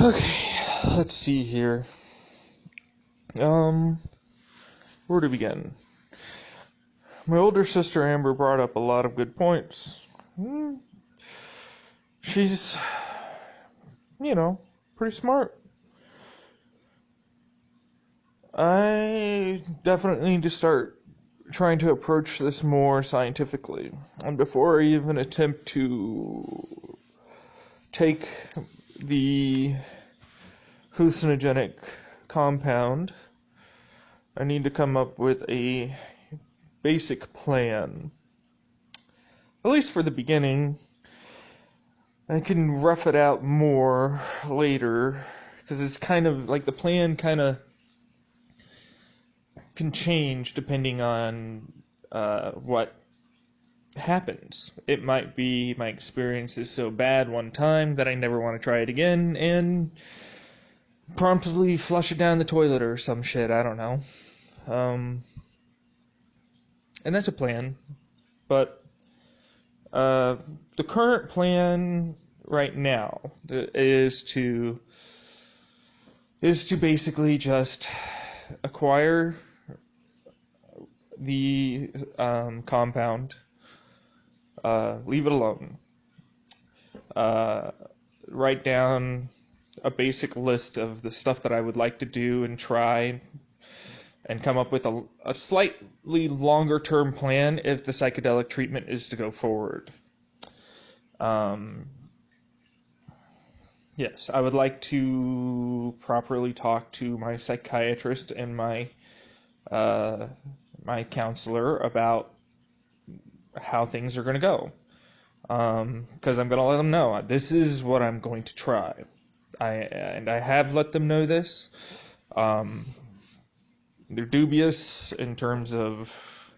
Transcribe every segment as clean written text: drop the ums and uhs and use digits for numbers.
Okay, let's see here. Where to begin? My older sister Amber brought up a lot of good points. She's, pretty smart. I definitely need to start trying to approach this more scientifically. And before I even attempt to take the hallucinogenic compound, I need to come up with a basic plan. At least for the beginning. I can rough it out more later, because it's kind of like the plan kind of can change depending on what happens. It might be my experience is so bad one time that I never want to try it again and promptly flush it down the toilet or some shit. I don't know. And that's a plan. But the current plan right now is to basically just acquire the compound, leave it alone, write down a basic list of the stuff that I would like to do and try, and come up with a slightly longer term plan if the psychedelic treatment is to go forward. Yes, I would like to properly talk to my psychiatrist and my counselor about how things are going to go. Because I'm going to let them know this is what I'm going to try. I have let them know this. They're dubious in terms of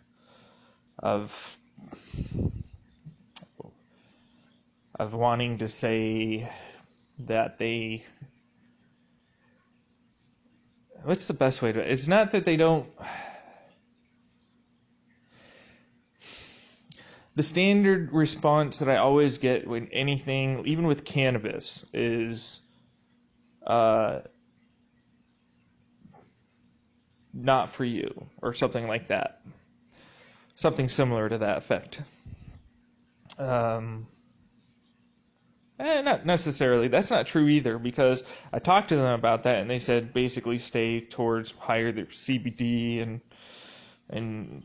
wanting to say that they. What's the best way to? It's not that they don't. The standard response that I always get when anything, even with cannabis, is not for you, or something like that. Something similar to that effect. Not necessarily. That's not true either, because I talked to them about that, and they said basically stay towards higher CBD and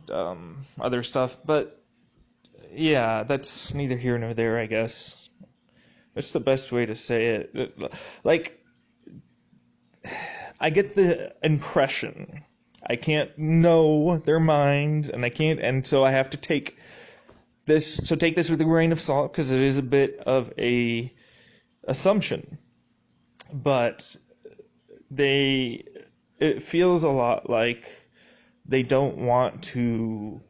other stuff. But yeah, that's neither here nor there, I guess. That's the best way to say it. Like, I get the impression. I can't know their mind, and so I have to take this. So take this with a grain of salt, because it is a bit of a assumption. But it feels a lot like they don't want to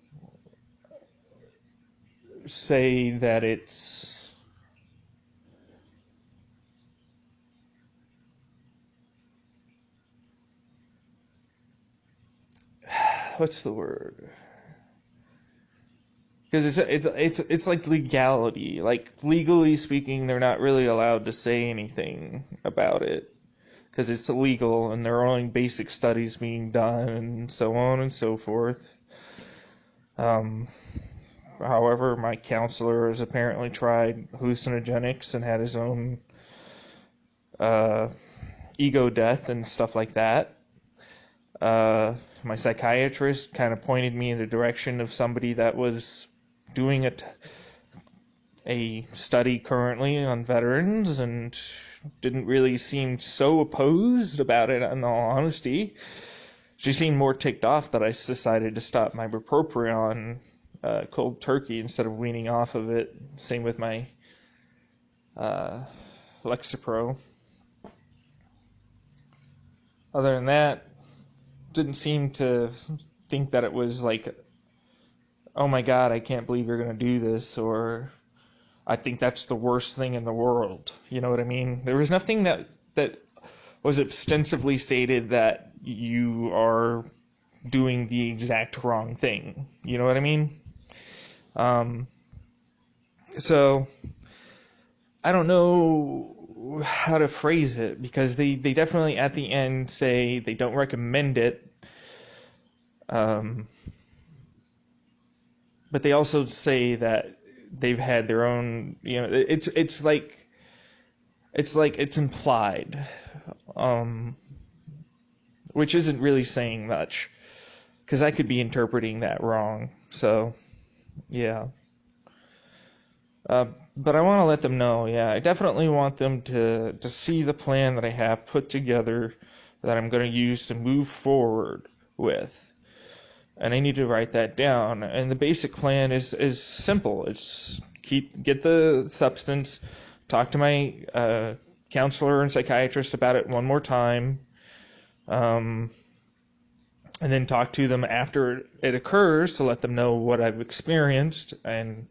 say that it's what's the word? Because it's like legality. Like, legally speaking, they're not really allowed to say anything about it, because it's illegal and there are only basic studies being done and so on and so forth. However, my counselor has apparently tried hallucinogenics and had his own ego death and stuff like that. My psychiatrist kind of pointed me in the direction of somebody that was doing a study currently on veterans and didn't really seem so opposed about it, in all honesty. She seemed more ticked off that I decided to stop my bupropion cold turkey instead of weaning off of it. Same with my Lexapro. Other than that, didn't seem to think that it was like, oh my god, I can't believe you're going to do this, or I think that's the worst thing in the world. You know what I mean? There was nothing that was ostensibly stated that you are doing the exact wrong thing. You know what I mean? So I don't know how to phrase it, because they definitely at the end say they don't recommend it. But they also say that they've had their own, it's like it's implied, which isn't really saying much, because I could be interpreting that wrong. So, yeah. But I want to let them know, I definitely want them to see the plan that I have put together that I'm going to use to move forward with. And I need to write that down. And the basic plan is simple. It's get the substance, talk to my counselor and psychiatrist about it one more time, and then talk to them after it occurs to let them know what I've experienced and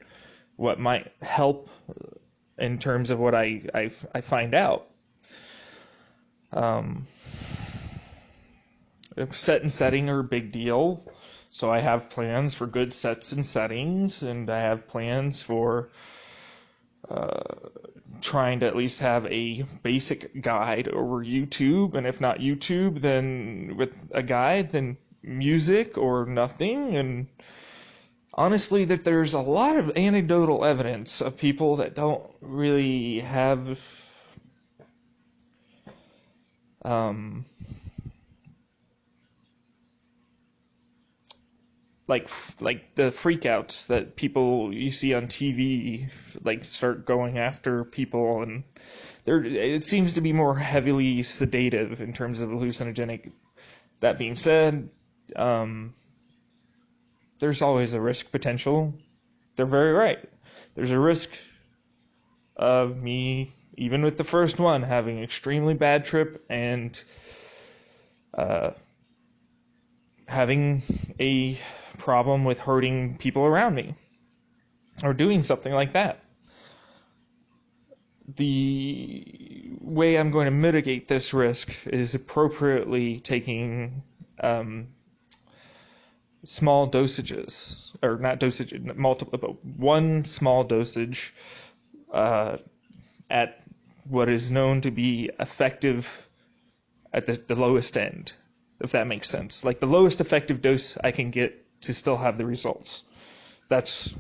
what might help in terms of what I find out. Set and setting are a big deal. So I have plans for good sets and settings, and I have plans for trying to at least have a basic guide over YouTube, and if not YouTube, then with a guide, then music or nothing. And honestly, that there's a lot of anecdotal evidence of people that don't really have like the freakouts that people you see on TV, like start going after people, and it seems to be more heavily sedative in terms of hallucinogenic. That being said, there's always a risk potential. They're very right. There's a risk of me, even with the first one, having an extremely bad trip and having a problem with hurting people around me or doing something like that. The way I'm going to mitigate this risk is appropriately taking small dosages, or not dosage, multiple, but one small dosage at what is known to be effective at the lowest end, if that makes sense. Like the lowest effective dose I can get to still have the results. That's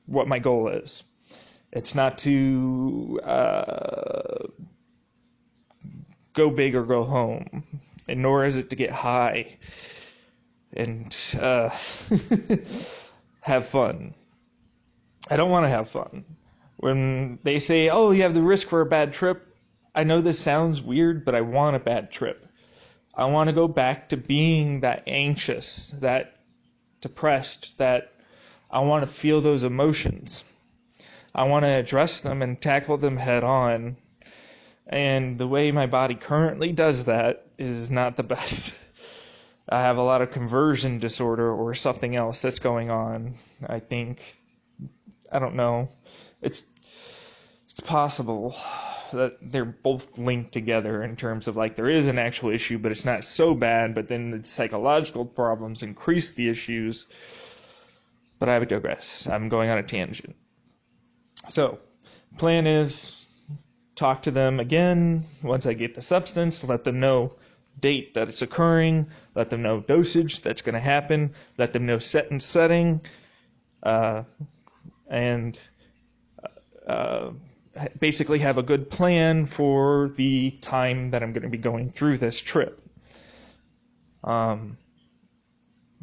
what my goal is. It's not to go big or go home, and nor is it to get high and have fun. I don't want to have fun. When they say, oh, you have the risk for a bad trip, I know this sounds weird, but I want a bad trip. I want to go back to being that anxious, that depressed, that I want to feel those emotions. I want to address them and tackle them head on. And the way my body currently does that is not the best. I have a lot of conversion disorder or something else that's going on, I think. I don't know. It's possible that they're both linked together in terms of like there is an actual issue, but it's not so bad, but then the psychological problems increase the issues. But I would digress. I'm going on a tangent. So, plan is talk to them again once I get the substance, let them know date that it's occurring, let them know dosage that's going to happen, let them know set and setting, and basically have a good plan for the time that I'm going to be going through this trip. So,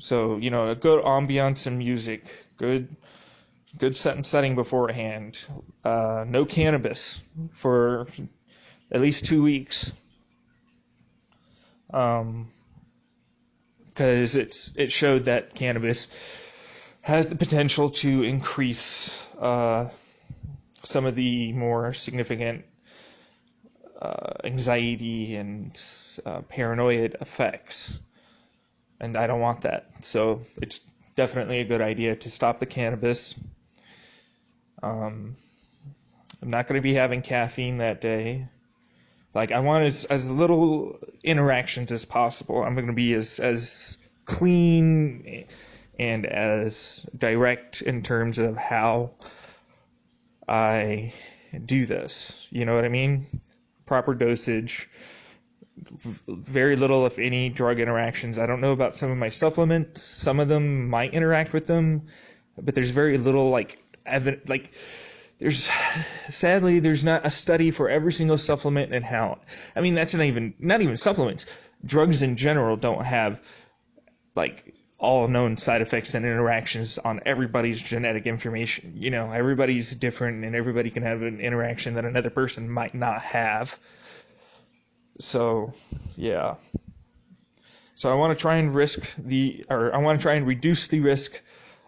a good ambiance and music, good set and setting beforehand, no cannabis for at least 2 weeks, because it showed that cannabis has the potential to increase some of the more significant anxiety and paranoid effects, and I don't want that. So it's definitely a good idea to stop the cannabis. I'm not going to be having caffeine that day. Like, I want as little interactions as possible. I'm going to be as clean and as direct in terms of how I do this. You know what I mean? Proper dosage, very little, if any, drug interactions. I don't know about some of my supplements. Some of them might interact with them, but there's very little sadly, there's not a study for every single supplement and how. I mean, that's not even supplements. Drugs in general don't have all known side effects and interactions on everybody's genetic information. You know, everybody's different, and everybody can have an interaction that another person might not have. So, yeah. So I want to try and reduce the risk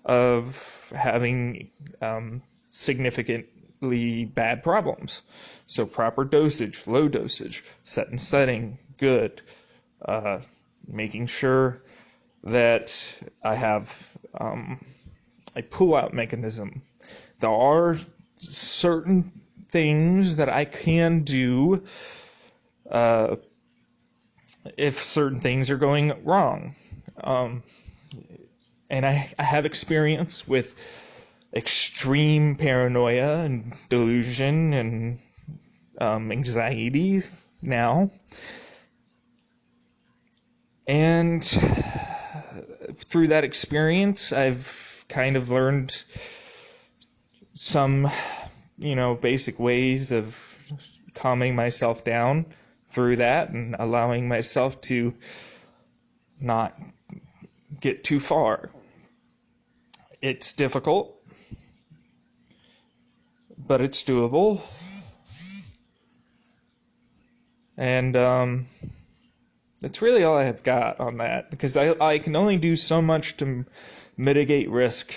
of having significantly bad problems. So proper dosage, low dosage, set and setting, good. Making sure that I have a pull-out mechanism. There are certain things that I can do if certain things are going wrong. And I have experience with extreme paranoia and delusion and anxiety now. And through that experience, I've kind of learned some, basic ways of calming myself down through that and allowing myself to not get too far. It's difficult, but it's doable. And that's really all I have got on that, because I can only do so much to mitigate risk.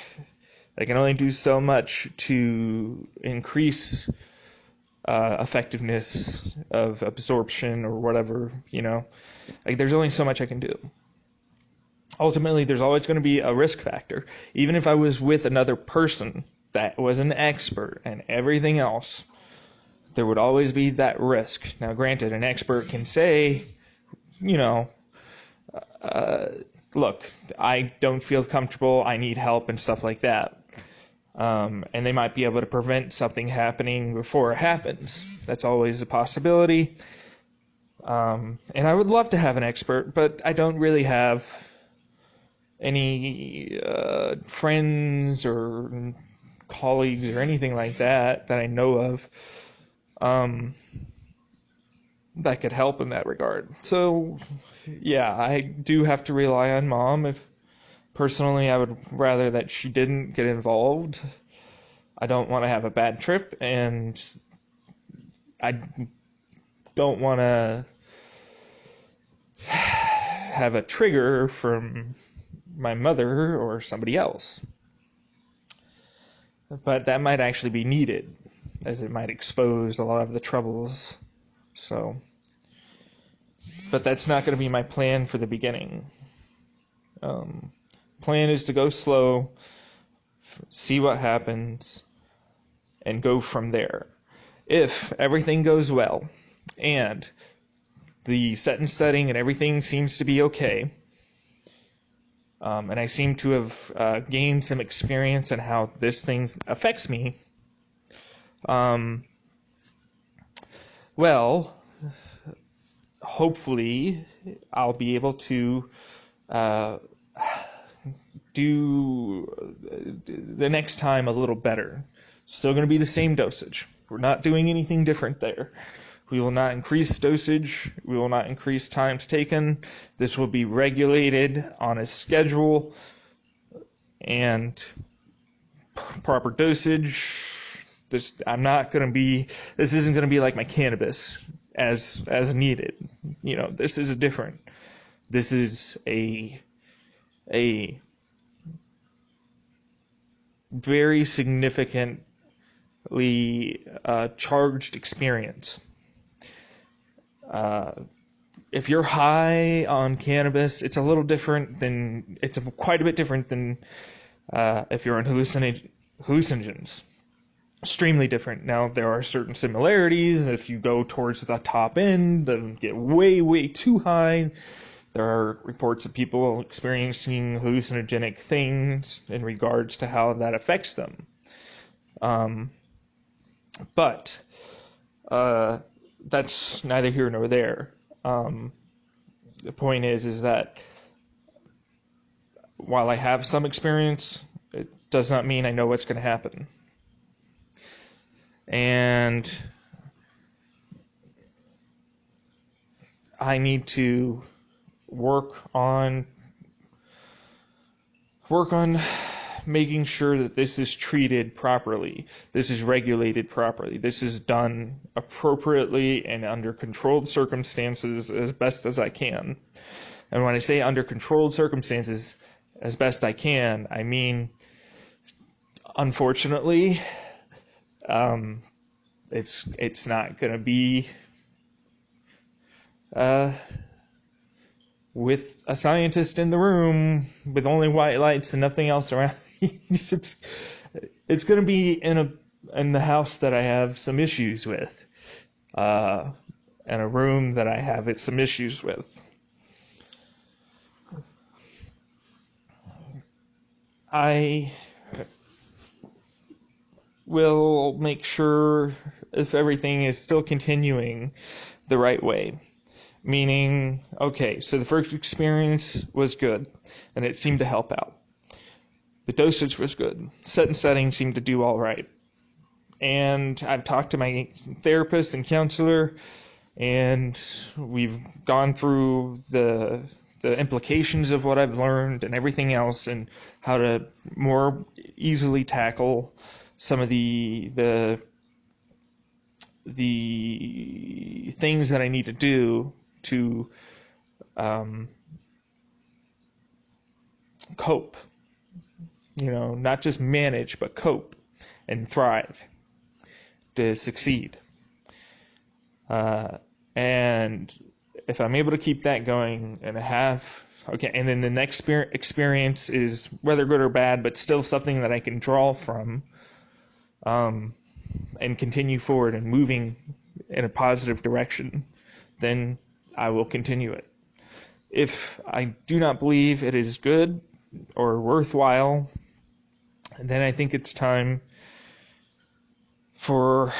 I can only do so much to increase effectiveness of absorption or whatever, there's only so much I can do. Ultimately, there's always going to be a risk factor. Even if I was with another person that was an expert and everything else, there would always be that risk. Now, granted, an expert can say, look, I don't feel comfortable, I need help and stuff like that. And they might be able to prevent something happening before it happens. That's always a possibility. And I would love to have an expert, but I don't really have any friends or colleagues or anything like that I know of that could help in that regard. So, yeah, I do have to rely on Mom. Personally, I would rather that she didn't get involved. I don't want to have a bad trip, and I don't want to have a trigger from my mother or somebody else. But that might actually be needed, as it might expose a lot of the troubles. So, but that's not going to be my plan for the beginning. Plan is to go slow, see what happens, and go from there. If everything goes well, and the set and setting and everything seems to be okay, and I seem to have gained some experience in how this thing affects me, well, hopefully I'll be able to do the next time a little better. Still going to be the same dosage. We're not doing anything different there. We will not increase dosage. We will not increase times taken. This will be regulated on a schedule and proper dosage. This isn't going to be like my cannabis as needed. This is different. This is a very significantly charged experience. If you're high on cannabis, it's quite a bit different than if you're on hallucinogens. Extremely different. Now, there are certain similarities. If you go towards the top end and get way, way too high, there are reports of people experiencing hallucinogenic things in regards to how that affects them. But that's neither here nor there. The point is that while I have some experience, it does not mean I know what's going to happen. And I need to work on making sure that this is treated properly, this is regulated properly, this is done appropriately and under controlled circumstances as best as I can. And when I say under controlled circumstances as best I can, I mean, unfortunately, it's not going to be with a scientist in the room with only white lights and nothing else around. It's going to be in the house that I have some issues with, and a room that I have some issues with. I will make sure if everything is still continuing the right way. Meaning, okay, so the first experience was good, and it seemed to help out. The dosage was good. Set and setting seemed to do all right. And I've talked to my therapist and counselor, and we've gone through the implications of what I've learned and everything else, and how to more easily tackle some of the things that I need to do to cope, not just manage, but cope and thrive to succeed. And if I'm able to keep that going and and then the next experience is whether good or bad, but still something that I can draw from, and continue forward and moving in a positive direction, then I will continue it. If I do not believe it is good or worthwhile, then I think it's time for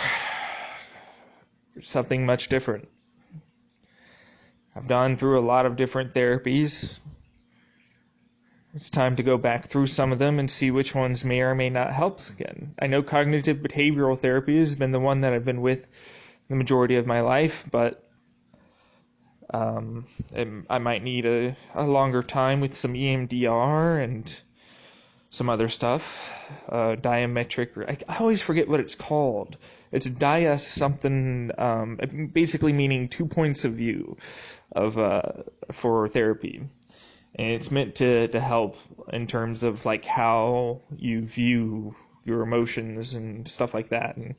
something much different. I've gone through a lot of different therapies. It's time to go back through some of them and see which ones may or may not help again. I know cognitive behavioral therapy has been the one that I've been with the majority of my life, but I might need a longer time with some EMDR and some other stuff. Diametric, I always forget what it's called. It's dia something, basically meaning 2 points of view for therapy. And it's meant to help in terms of like how you view your emotions and stuff like that and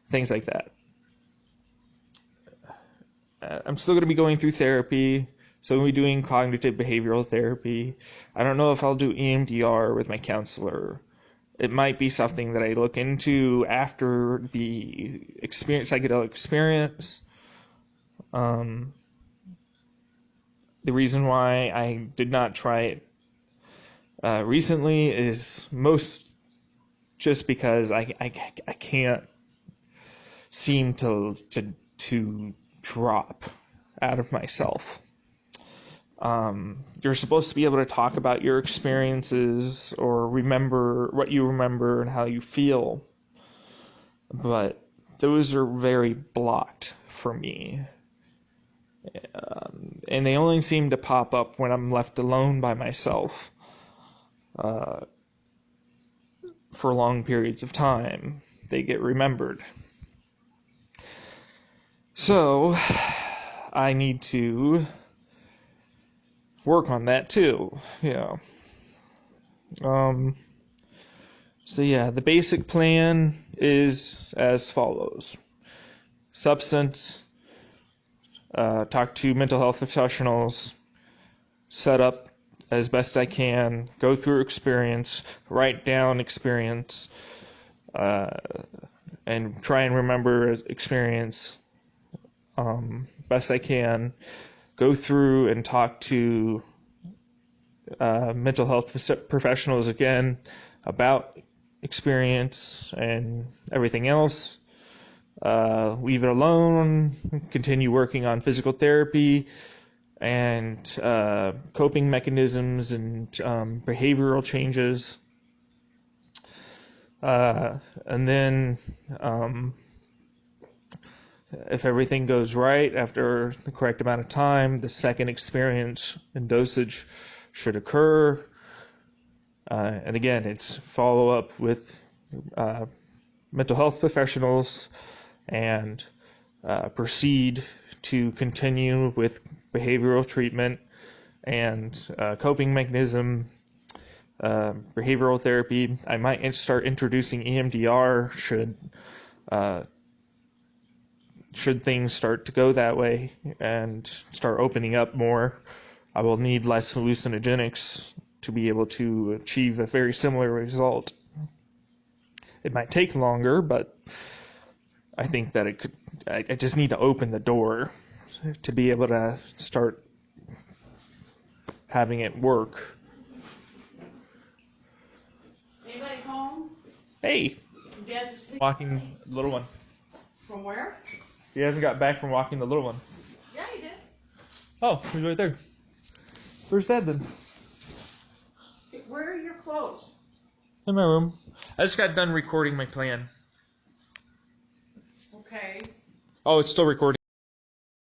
things like that. I'm still going to be going through therapy, so I'm going to be doing cognitive behavioral therapy. I don't know if I'll do EMDR with my counselor. It might be something that I look into after the psychedelic experience. The reason why I did not try it recently is most just because I can't seem to drop out of myself. You're supposed to be able to talk about your experiences or remember what you remember and how you feel, but those are very blocked for me. And they only seem to pop up when I'm left alone by myself for long periods of time. They get remembered. So I need to work on that too. Yeah. The basic plan is as follows. Substance, talk to mental health professionals, set up as best I can, go through experience, write down experience, and try and remember experience best I can. Go through and talk to mental health professionals again about experience and everything else. leave it alone, continue working on physical therapy and coping mechanisms and behavioral changes. And then if everything goes right after the correct amount of time, the second experience and dosage should occur. And again, it's follow up with mental health professionals and proceed to continue with behavioral treatment and coping mechanism, behavioral therapy. I might start introducing EMDR should things start to go that way and start opening up more. I will need less hallucinogenics to be able to achieve a very similar result. It might take longer, but I think that it could. I just need to open the door to be able to start having it work. Anybody home? Hey, Dad's asleep. walking the little one. From where? He hasn't got back from walking the little one. Yeah, he did. Oh, he's right there. Where's Dad then? Where are your clothes? In my room. I just got done recording my plan. Okay. Oh, it's still recording.